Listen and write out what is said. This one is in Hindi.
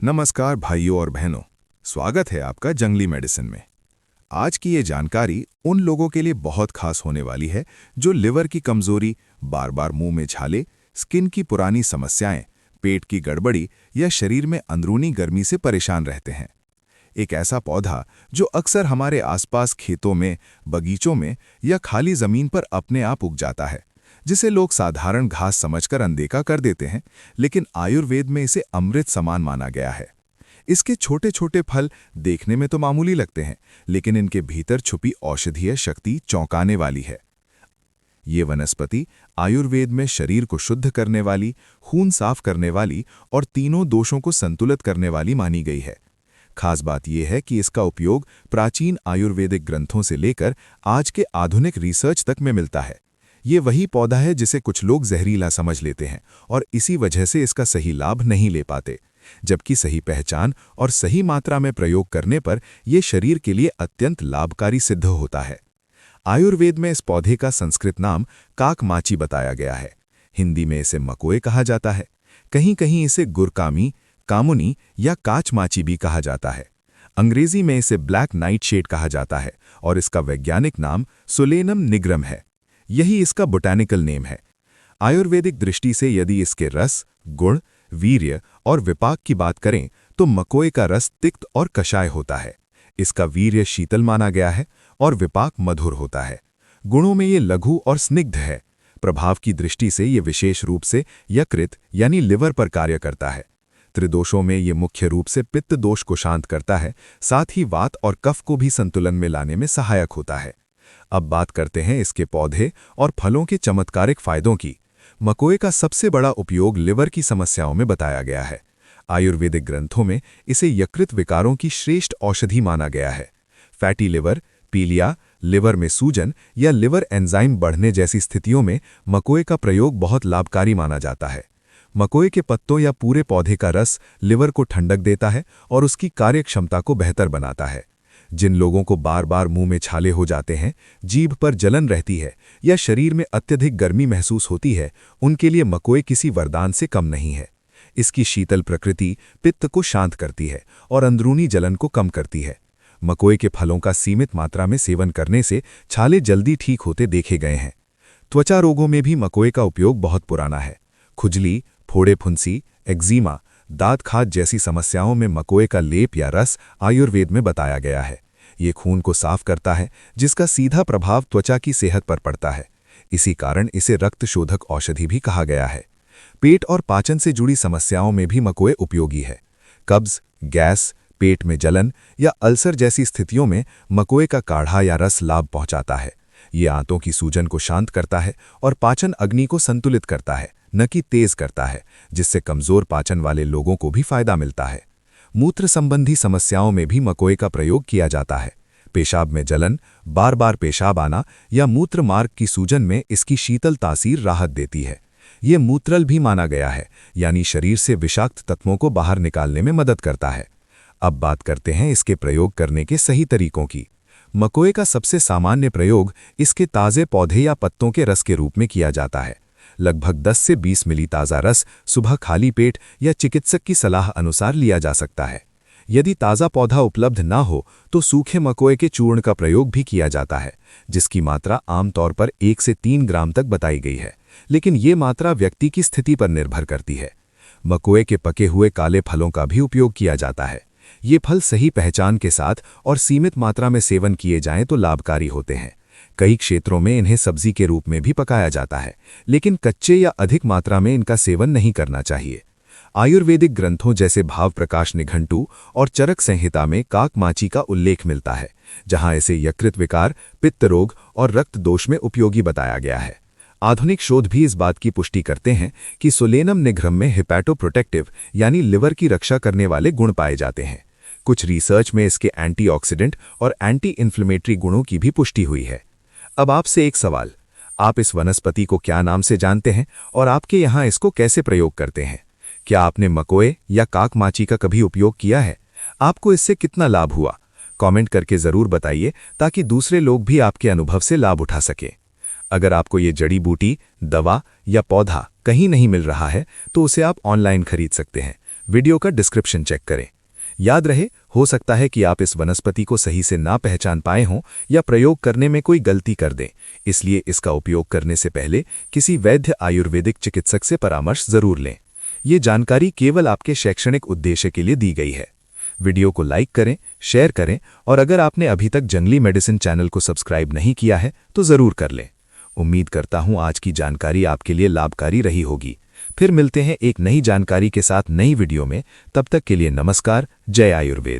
नमस्कार भाइयों और बहनों, स्वागत है आपका जंगली मेडिसिन में। आज की ये जानकारी उन लोगों के लिए बहुत खास होने वाली है जो लिवर की कमजोरी, बार बार मुंह में छाले, स्किन की पुरानी समस्याएं, पेट की गड़बड़ी या शरीर में अंदरूनी गर्मी से परेशान रहते हैं। एक ऐसा पौधा जो अक्सर हमारे आसपास खेतों में, बगीचों में या खाली जमीन पर अपने आप उग जाता है, जिसे लोग साधारण घास समझकर अनदेखा कर देते हैं, लेकिन आयुर्वेद में इसे अमृत समान माना गया है। इसके छोटे छोटे फल देखने में तो मामूली लगते हैं, लेकिन इनके भीतर छुपी औषधीय शक्ति चौंकाने वाली है। ये वनस्पति आयुर्वेद में शरीर को शुद्ध करने वाली, खून साफ करने वाली और तीनों दोषों को संतुलित करने वाली मानी गई है। खास बात यह है कि इसका उपयोग प्राचीन आयुर्वेदिक ग्रंथों से लेकर आज के आधुनिक रिसर्च तक में मिलता है। ये वही पौधा है जिसे कुछ लोग जहरीला समझ लेते हैं और इसी वजह से इसका सही लाभ नहीं ले पाते, जबकि सही पहचान और सही मात्रा में प्रयोग करने पर यह शरीर के लिए अत्यंत लाभकारी सिद्ध होता है। आयुर्वेद में इस पौधे का संस्कृत नाम काकमाची बताया गया है। हिंदी में इसे मकोए कहा जाता है। कहीं कहीं इसे गुरकामी, कामुनी या काचमाची भी कहा जाता है। अंग्रेजी में इसे ब्लैक नाइटशेड कहा जाता है और इसका वैज्ञानिक नाम सोलेनम निग्रम है। यही इसका बोटैनिकल नेम है। आयुर्वेदिक दृष्टि से यदि इसके रस, गुण, वीर्य और विपाक की बात करें तो मकोए का रस तिक्त और कषाय होता है। इसका वीर्य शीतल माना गया है और विपाक मधुर होता है। गुणों में ये लघु और स्निग्ध है। प्रभाव की दृष्टि से ये विशेष रूप से यकृत यानी लिवर पर कार्य करता है। त्रिदोषों में ये मुख्य रूप से पित्त दोष को शांत करता है, साथ ही वात और कफ को भी संतुलन में लाने में सहायक होता है। अब बात करते हैं इसके पौधे और फलों के चमत्कारिक फायदों की। मकोए का सबसे बड़ा उपयोग लिवर की समस्याओं में बताया गया है। आयुर्वेदिक ग्रंथों में इसे यकृत विकारों की श्रेष्ठ औषधि माना गया है। फैटी लिवर, पीलिया, लिवर में सूजन या लिवर एंजाइम बढ़ने जैसी स्थितियों में मकोए का प्रयोग बहुत लाभकारी माना जाता है। मकोए के पत्तों या पूरे पौधे का रस लिवर को ठंडक देता है और उसकी कार्यक्षमता को बेहतर बनाता है। जिन लोगों को बार बार मुंह में छाले हो जाते हैं, जीभ पर जलन रहती है या शरीर में अत्यधिक गर्मी महसूस होती है, उनके लिए मकोए किसी वरदान से कम नहीं है। इसकी शीतल प्रकृति पित्त को शांत करती है और अंदरूनी जलन को कम करती है। मकोए के फलों का सीमित मात्रा में सेवन करने से छाले जल्दी ठीक होते देखे गए हैं। त्वचा रोगों में भी मकोए का उपयोग बहुत पुराना है। खुजली, फोड़े फुंसी, एक्जीमा, दांत खाज जैसी समस्याओं में मकोए का लेप या रस आयुर्वेद में बताया गया है। ये खून को साफ करता है, जिसका सीधा प्रभाव त्वचा की सेहत पर पड़ता है। इसी कारण इसे रक्त शोधक औषधि भी कहा गया है। पेट और पाचन से जुड़ी समस्याओं में भी मकोए उपयोगी है। कब्ज, गैस, पेट में जलन या अल्सर जैसी स्थितियों में मकोए का काढ़ा या रस लाभ पहुंचाता है। ये आंतों की सूजन को शांत करता है और पाचन अग्नि को संतुलित करता है, न कि तेज करता है, जिससे कमजोर पाचन वाले लोगों को भी फायदा मिलता है। मूत्र संबंधी समस्याओं में भी मकोए का प्रयोग किया जाता है। पेशाब में जलन, बार बार पेशाब आना या मूत्र मार्ग की सूजन में इसकी शीतल तासीर राहत देती है। ये मूत्रल भी माना गया है, यानी शरीर से विषाक्त तत्वों को बाहर निकालने में मदद करता है। अब बात करते हैं इसके प्रयोग करने के सही तरीकों की। मकोए का सबसे सामान्य प्रयोग इसके ताज़े पौधे या पत्तों के रस के रूप में किया जाता है। लगभग 10 से 20 मिली ताज़ा रस सुबह खाली पेट या चिकित्सक की सलाह अनुसार लिया जा सकता है। यदि ताज़ा पौधा उपलब्ध ना हो तो सूखे मकोए के चूर्ण का प्रयोग भी किया जाता है, जिसकी मात्रा आमतौर पर 1 से 3 ग्राम तक बताई गई है, लेकिन ये मात्रा व्यक्ति की स्थिति पर निर्भर करती है। मकोए के पके हुए काले फलों का भी उपयोग किया जाता है। ये फल सही पहचान के साथ और सीमित मात्रा में सेवन किए जाएं तो लाभकारी होते हैं। कई क्षेत्रों में इन्हें सब्जी के रूप में भी पकाया जाता है, लेकिन कच्चे या अधिक मात्रा में इनका सेवन नहीं करना चाहिए। आयुर्वेदिक ग्रंथों जैसे भाव प्रकाश निघंटु और चरक संहिता में काकमाची का उल्लेख मिलता है, जहां इसे यकृत विकार, पित्त रोग और रक्त दोष में उपयोगी बताया गया है। आधुनिक शोध भी इस बात की पुष्टि करते हैं कि सोलेनम निग्रम में हिपैटोप्रोटेक्टिव यानी लिवर की रक्षा करने वाले गुण पाए जाते हैं। कुछ रिसर्च में इसके एंटीऑक्सीडेंट और एंटी इन्फ्लेमेटरी गुणों की भी पुष्टि हुई है। अब आपसे एक सवाल, आप इस वनस्पति को क्या नाम से जानते हैं और आपके यहाँ इसको कैसे प्रयोग करते हैं? क्या आपने मकोए या काकमाची का कभी उपयोग किया है? आपको इससे कितना लाभ हुआ? कमेंट करके ज़रूर बताइए ताकि दूसरे लोग भी आपके अनुभव से लाभ उठा सकें। अगर आपको ये जड़ी बूटी, दवा या पौधा कहीं नहीं मिल रहा है तो उसे आप ऑनलाइन खरीद सकते हैं। वीडियो का डिस्क्रिप्शन चेक करें। याद रहे, हो सकता है कि आप इस वनस्पति को सही से ना पहचान पाए हों या प्रयोग करने में कोई गलती कर दें, इसलिए इसका उपयोग करने से पहले किसी वैद्य आयुर्वेदिक चिकित्सक से परामर्श जरूर लें। ये जानकारी केवल आपके शैक्षणिक उद्देश्य के लिए दी गई है। वीडियो को लाइक करें, शेयर करें और अगर आपने अभी तक जंगली मेडिसिन चैनल को सब्सक्राइब नहीं किया है तो ज़रूर कर लें। उम्मीद करता हूं आज की जानकारी आपके लिए लाभकारी रही होगी। फिर मिलते हैं एक नई जानकारी के साथ नई वीडियो में। तब तक के लिए नमस्कार। जय आयुर्वेद।